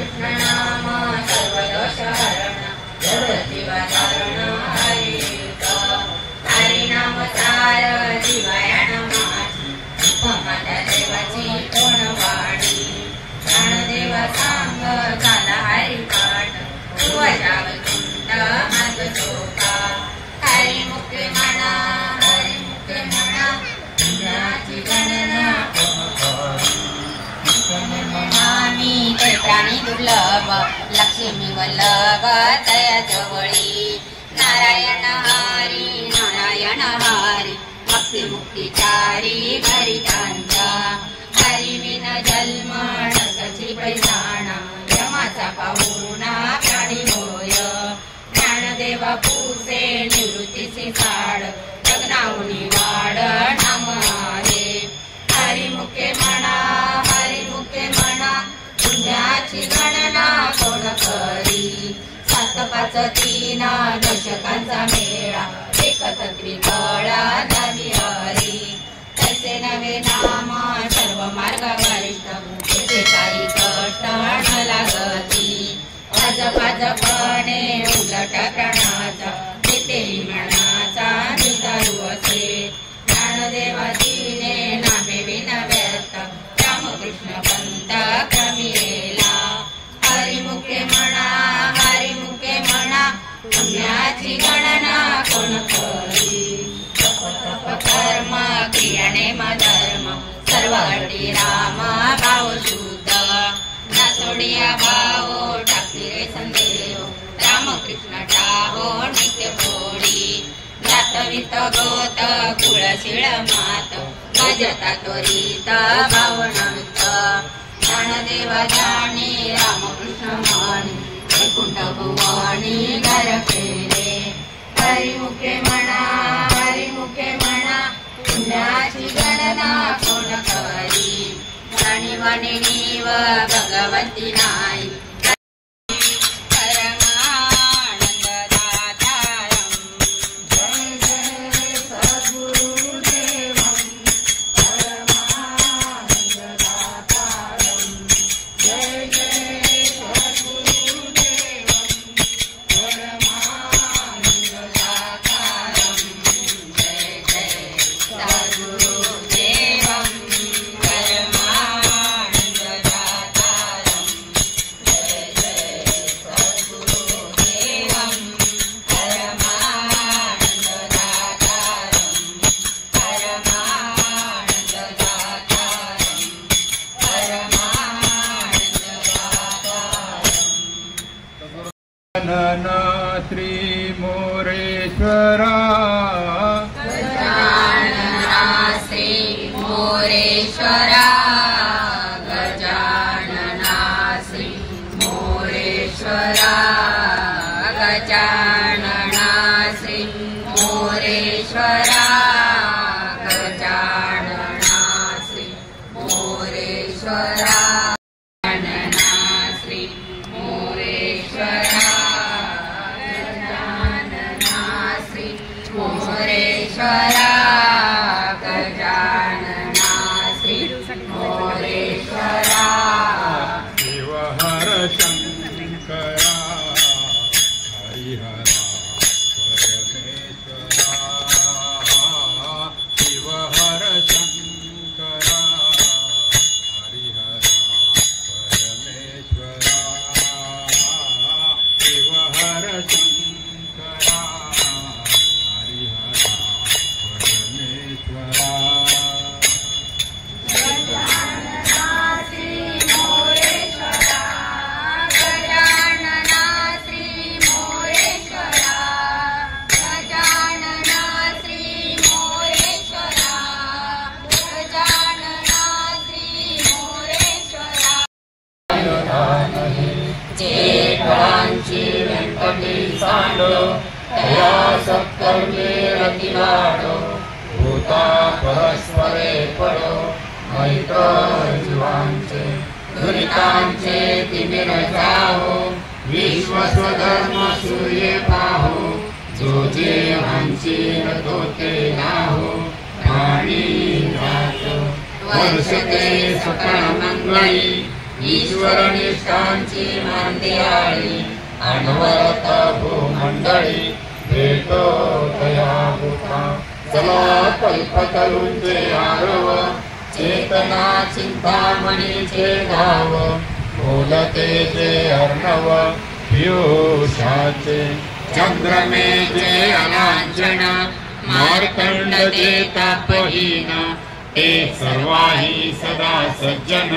कृष्ण नाम सर्वदोष हरण जगजीवधारण हरि नाम सार जीवयान माझी उपमाता देवाची कोण वाणी प्राणदेव सांग झाला हरी पाठ पूर्वजाव कुंड माझ चोखा हरी मुक्ती म्हणा पुण्याची गणना मी ते प्राणी दुर्लभ लक्ष्मी वल्लभ तया जवळी नारायण हरी भक्ती मुक्तीचारी घरी त्यांचा हरी विन जन्म नरकाची पैसाणा यमाचा पाहुणा प्राणी होय ज्ञानदेवा पूसे निवृत्तीची झाड लग्नाहुनी वाढ नाम आहे हरिमुखे म्हणा पुण्याची गणना कोण करी 7 5 3 दशकांचा मेळा एकत्रित गळा झाली हरी तसे नवे नाम सर्व मार्ग वरिष्ठ तेथे काही कष्ट न लागती भाजपणे उलट प्राणाचा तेथेही मनाचा निदारू असे ज्ञानदेवाजीने नामे विन व्यर्थ रामकृष्ण पंत क्रमिलेला हरिमुखे म्हणा पुण्याची गणना कोण करी कर्म क्रियाने धर्म सर्व अटी राम भाव शुद्ध ना सोडिया भाव टाकली रे संदेव रामकृष्ण टाहो नित्य फोडी जातवित गोत कुळशीळ मात भजता त्वरित भावनांत ज्ञानदेवा जाणी रामकृष्ण म्हणी वैकुंठ भुवनी घर केले हरिमुखे म्हणा पुण्याची गणना कोण करी जाणीवाणी नीव भगवती नाही श्री मोरेश्वरा गजानना श्री मोरेश्वरा गजानना श्री मोरेश्वरा गजानना श्री मोरेश्वरा गजानना श्री मोरेश्वरा गजानना श्री मोरेश्वरा शिवहर शंकरा हरिहरा परमेश्वरा शिवहर शंकरा हरिहरा परमेश्वरा शिवहर शंकरा हरिहरा परमेश्वरा सत्कर्मे रतिवाडो भूता परस्परे पडो मैत जीवांचे दुरितांचे तिमिर जाहो विश्व स्वधर्म सूर्य पाहो जो जीवांची तो ते नाहो प्राणी जातो वर्षते सकळ मंगळी ईश्वरनिष्ठांची मांदियाळी अनवरत भूमंडळी भेटो तया भूता चला कल्पतरूंचे आरव चेतना चिंतामणीचे गाव बोलते जे अर्णव पियुषाचे चंद्रमेचे अलांछन मार्तंड जे तापहीन ते सर्वाही सदा सज्जन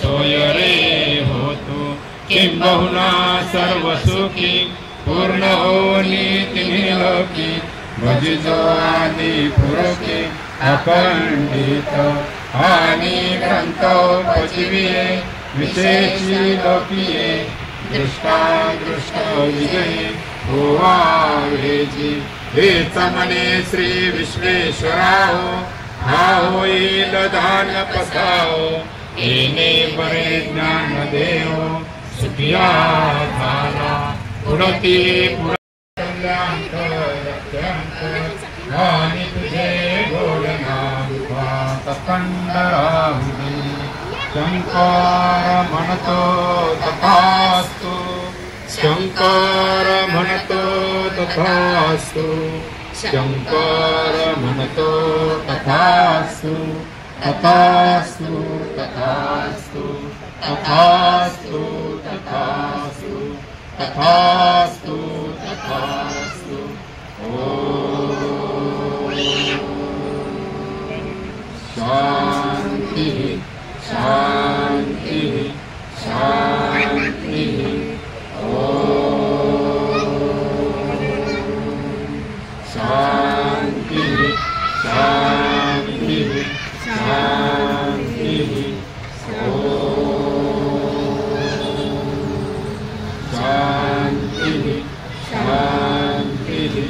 सोय रे होतो किंबहुना सर्व सुखी पूर्ण होनी तिन्ही लोकी भजिजो आदि पुरुषी अखंडित आणि ग्रंथोपजीविये विशेषी लोकीये दृष्टादृष्ट विजयी होवावेजी हेच म्हणे श्री विश्वेश्वराहो हा होईल दान पसाओ येणे बरे ज्ञान देव सुखिया झाला पुढती आणि तुझे गोड नाम कंडराहुदी शंकर म्हणतो तथास्तु शंकर म्हणतो तथास्तु शंकर म्हणतो तथास्तु तथास्तु तथास्तु तथास्तु तथास्तु तथास्तु तथास्तु शांति शांति शांति शांति शांति शांति शांति शांति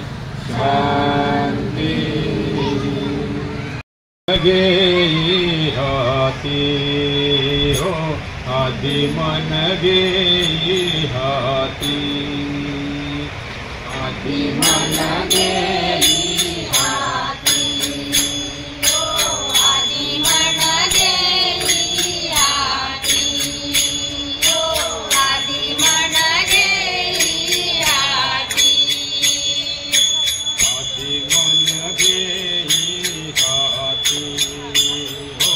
शांति गेई हाती हो आदि मन गेई हाती आदि मन गेई हाती हो आदि मन गेई हाती हो आदि मन गेई हाती आदि मन गेई हाती हो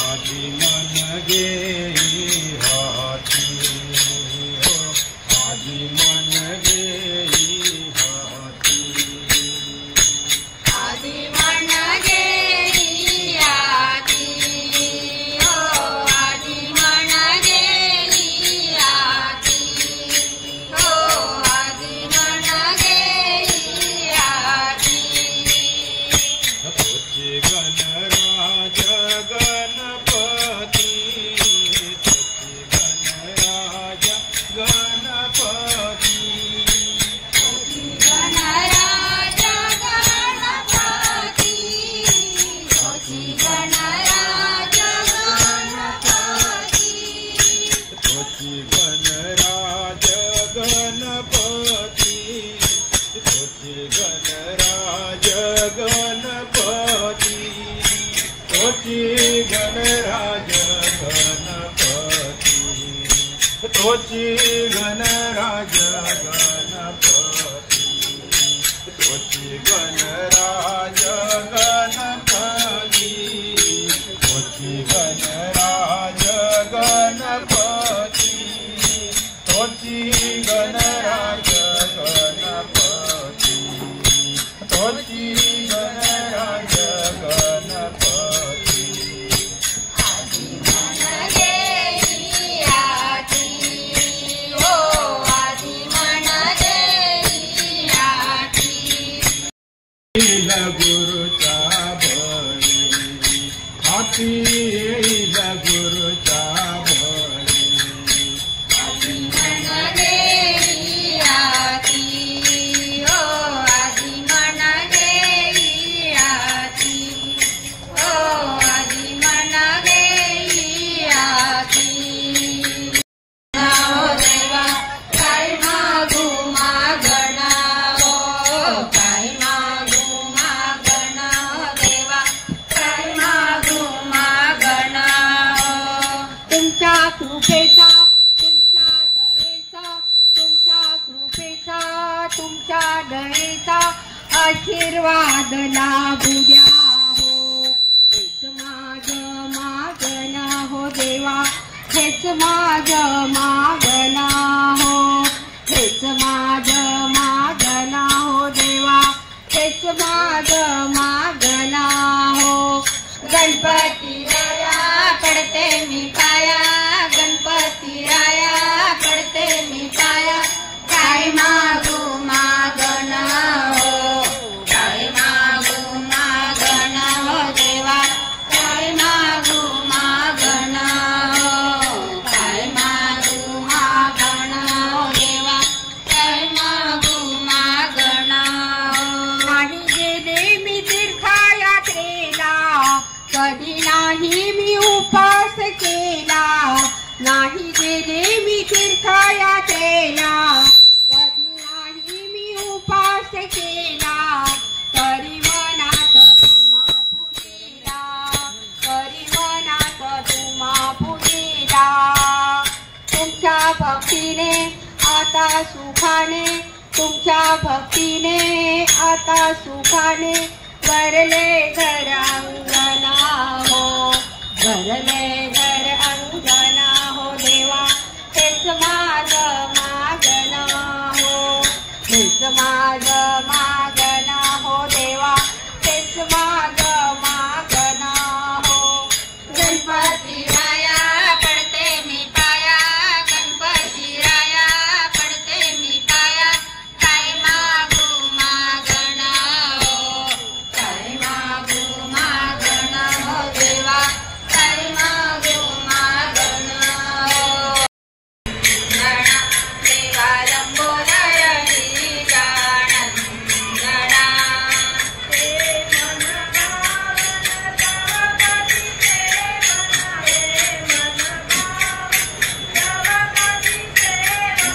आदि मन गेई हाती हो आदि मन गेई हाती आदि मन गेई हाती हो आदि मन गेई हाती हो आदि मन गेई हाती तुझे गणराज गणपती तुझे गणराज गणपती गणराज गणपती तुझे गणराज गणपती तुझे गणराज गणपती तुझे गणराज गणपती तुझे गणराज गणपती तुझे गणराज गणपती तुझे गणराज गणपती तुझे गणराज गणपती तुझे गणराज गणपती तुझे गणराज गणपती आदि मन गेई हाती हो आदि मन गेई हाती येईल गुरुचा बळी हाती येईल गुरुचा बळी आदि मन गेई आशीर्वाद लाभू द्या हो. हेच माझं मागणं हो देवा, हेच माझं मागणं हो. हेच माझं मागणं हो देवा, हेच माझं मागणं हो. गणपती राया पडते मी पाया, गणपती राया पडते मी पाया. काय मागू मागणं हो, काय मागू मागणं हो देवा, काय मागू मागणं हो. काय मागू मागणं हो देवा, काय मागू मागणं हो. नाही गेले मी तीर्थयात्रेला, कधी नाही मी उपास केला. नाही गेले मी तीर्थयात्रेला, कधी नाही मी उपास केला. तरी मनात तुम्हा पुजेला, तरी मनात तुम्हा पुजेला. तुमच्या भक्तीने आता सुखाने, तुमच्या भक्तीने आता सुखाने भरले घर अंगणा हो. भरले घर अंगणा हो देवा, हेच माझं मागणं हो. हेच माझं मागणं हो देवा, हेच माझं मागणं हो. गणपती राया पडते मी पाया, गणपती राया पडते मी पाया. काय मागू मागणं हो, काय मागू मागणं हो देवा, काय मागू मागणं हो. गणा देवा लंबोदर गिरिजानंदना, हे मन भावन द्रौपदी सेवना, हे मन भावन द्रौपदी सेवना.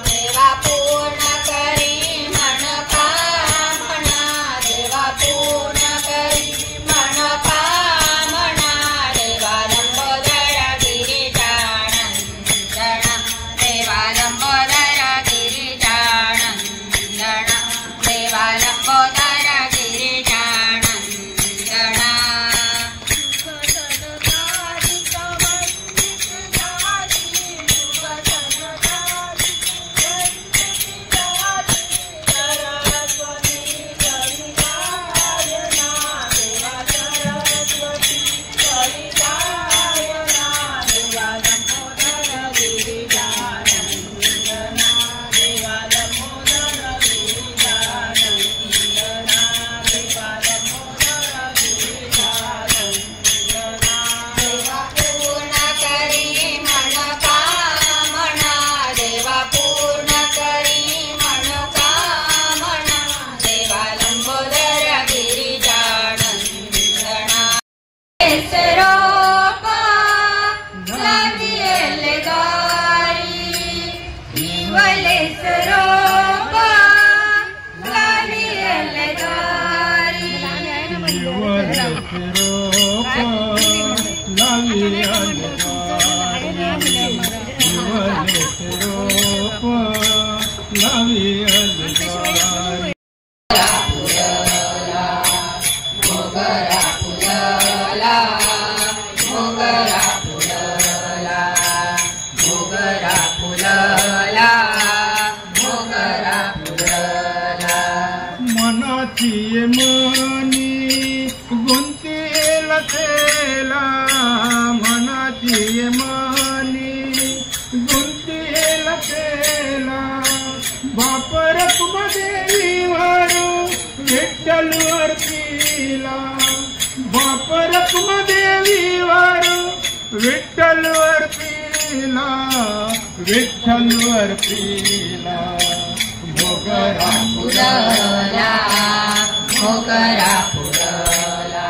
देवा पूर्ण करी मनोकामना, देवा पूर्ण करी मनोकामना. देवा लंबोदर गिरिजानंदना, देवा लंबोदर गिरिजानंदना, देवा लंबोदर गिरिजानंदना. देवा पूर्ण करी मनोकामना, देवा पूर्ण करी मनोकामना. देवा लंबोदर गिरिजानंदना. स्वरूपा लागिले गारी, इवले स्वरूपा लागिले गारी. मोगरा फुलला, मोगरा फुलला, मोगरा फुलला, मोगरा फुलला. मनाची मनी गुंतेल थेला, मनाची मनी गुंतेल थेला. बापर कुमदेवीवर विठ्ठल वरतीला, बापर कुमदेवीवर विठ्ठल वरतीला, विठ्ठल वरतीला. मोगरा फुलला, मोगरा फुलला,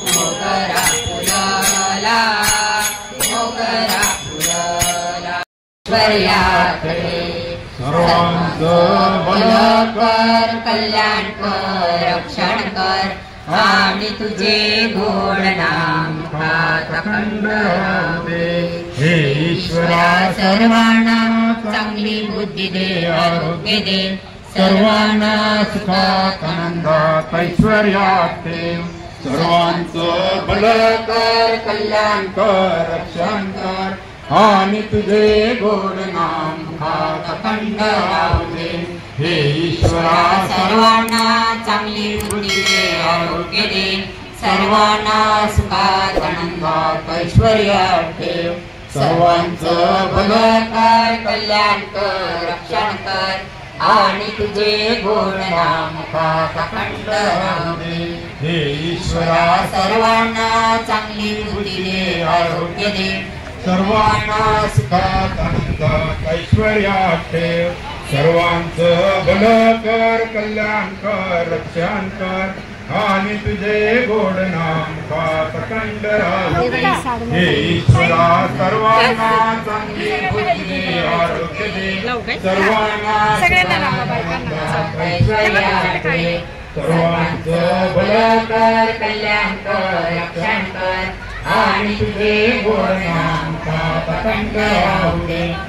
मोगरा फुलला, मोगरा फुलला. ऐश्वर्याकडे सर्वांचं भलं कर, कल्याण कर, रक्षण कर आणि तुझे गोड नाम मुखात अखंड राहू दे. हे ईश्वरा सर्वांना चांगली बुद्धी दे, आरोग्य दे, सर्वांना सुखात आनंदात ऐश्वर्यात ठेव. सर्वांचं भलं कर, कल्याण कर, रक्षण कर आणि तुझे गोड नाम मुखात अखंड राहू दे. हे ईश्वरा सर्वांना चांगली बुद्धी दे, आरोग्य दे, सर्वांना सुखात आनंदात ऐश्वर्यात ठेव. सर्वांचं भलं कर, कल्याण कर, रक्षण कर आणि तुझे गोड नाम मुखात अखंड राहू दे. हे ईश्वरा सर्वांना चांगली बुद्धी दे, आरोग्य दे, सर्वांना सुखात आनंदात ऐश्वर्यात ठेव. सर्वांचं भलं कर, कल्याण कर, रक्षण कर आणि तुझे गोड नाम मुखात अखंड राहू दे. हे ईश्वरा सर्वांना चांगली बुद्धी दे, आरोग्य दे, सर्वांना सुखात ऐश्वर्यात ठेव. सर्वांचं भलं कर, कल्याण कर, रक्षण कर आणि तुझे गोड नाम मुखात अखंड राहू दे.